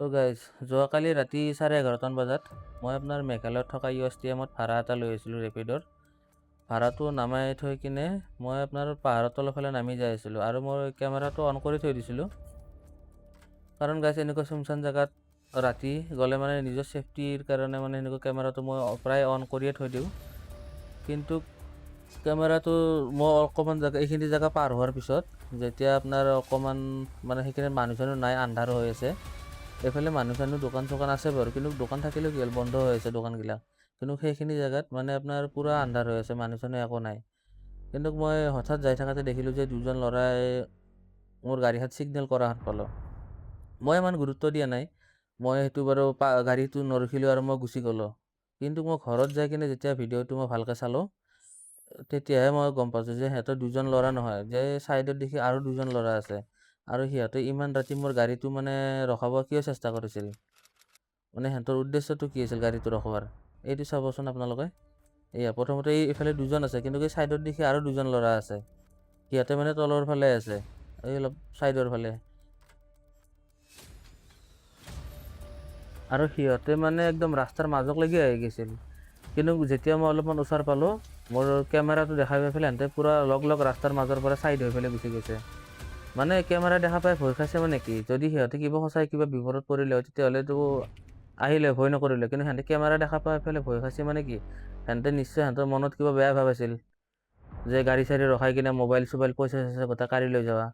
তো গাইজ যোৱাকালি ৰাতি 11:30 বজাত মই আপোনাৰ মেঘালয়ত থকা USTMত ভাড়া এটা লৈ আহিছিলোঁ ৰেপিডৰ। ভাড়াটো নামাই থৈ কিনে মই আপোনাৰ পাহাৰৰ তলৰ ফালে নামি যাই আছিলোঁ আৰু মই কেমেৰাটো অন কৰি থৈ দিছিলোঁ। কাৰণ গাইজ এনেকুৱা চুনচান জেগাত ৰাতি গ'লে মানে নিজৰ ছেফটিৰ কাৰণে মানে এনেকুৱা কেমেৰাটো মই প্ৰায় অন কৰিয়ে থৈ দিওঁ। কিন্তু কেমেৰাটো মই অকণমান জেগা এইখিনি জেগা পাৰ হোৱাৰ পিছত যেতিয়া আপোনাৰ অকণমান মানে সেইখিনি মানুহ চানুহ নাই, আন্ধাৰ হৈ আছে। এইফালে মানুহ চানুহ দোকান চোকান আছে বাৰু, কিন্তু দোকান থাকিলেও কি হ'ল, বন্ধ হৈ আছে দোকানগিলা। কিন্তু সেইখিনি জেগাত মানে আপোনাৰ পূৰা আন্ধাৰ হৈ আছে, মানুহ চানুহ একো নাই। কিন্তু মই হঠাৎ যাই থাকোঁতে দেখিলোঁ যে দুজন ল'ৰাই মোৰ গাড়ীখন ছিগনেল কৰা হাত পালোঁ। মই ইমান গুৰুত্ব দিয়া নাই, মই সেইটো বাৰু গাড়ীটো নৰখিলোঁ আৰু মই গুচি গ'লোঁ। কিন্তু মই ঘৰত যাই কিনে যেতিয়া ভিডিঅ'টো মই ভালকৈ চালোঁ, তেতিয়াহে মই গম পাইছোঁ যে সিহঁতৰ দুজন ল'ৰা নহয়, যে ছাইডত দেখি আৰু দুজন ল'ৰা আছে। আৰু সিহঁতে ইমান ৰাতি মোৰ গাড়ীটো মানে ৰখাব কিয় চেষ্টা কৰিছিল, মানে সিহঁতৰ উদ্দেশ্যটো কি আছিল গাড়ীটো ৰখোৱাৰ, এইটো চাবচোন আপোনালোকে। এয়া প্ৰথমতে এইফালে দুজন আছে, কিন্তু এই ছাইডত দেখি আৰু দুজন ল'ৰা আছে। সিহঁতে মানে তলৰ ফালে আছে, এই অলপ ছাইডৰ ফালে। আৰু সিহঁতে মানে একদম ৰাস্তাৰ মাজলৈকে আহি গৈছিল। কিন্তু যেতিয়া মই অলপমান ওচৰ পালোঁ, মোৰ কেমেৰাটো দেখা পাই পেলাই সিহঁতে পূৰা লগ ৰাস্তাৰ মাজৰ পৰা ছাইড হৈ পেলাই গুচি গৈছে। মানে কেমেৰা দেখা পাই ভয় খাইছে মানে কি, যদি সিহঁতে সঁচাই কিবা বিপদত পৰিলে হয় তেতিয়াহ'লেতো আহিলে ভয় নকৰিলে। কিন্তু সিহঁতে কেমেৰা দেখা পাই পেলাই ভয় খাইছে মানে কি, সিহঁতে নিশ্চয় সিহঁতৰ মনত কিবা বেয়া ভাৱ আছিল, যে গাড়ী চাড়ী ৰখাই কিনে মোবাইল চোবাইল পইচা চইচা গোটেই কাঢ়ি লৈ যাৱা।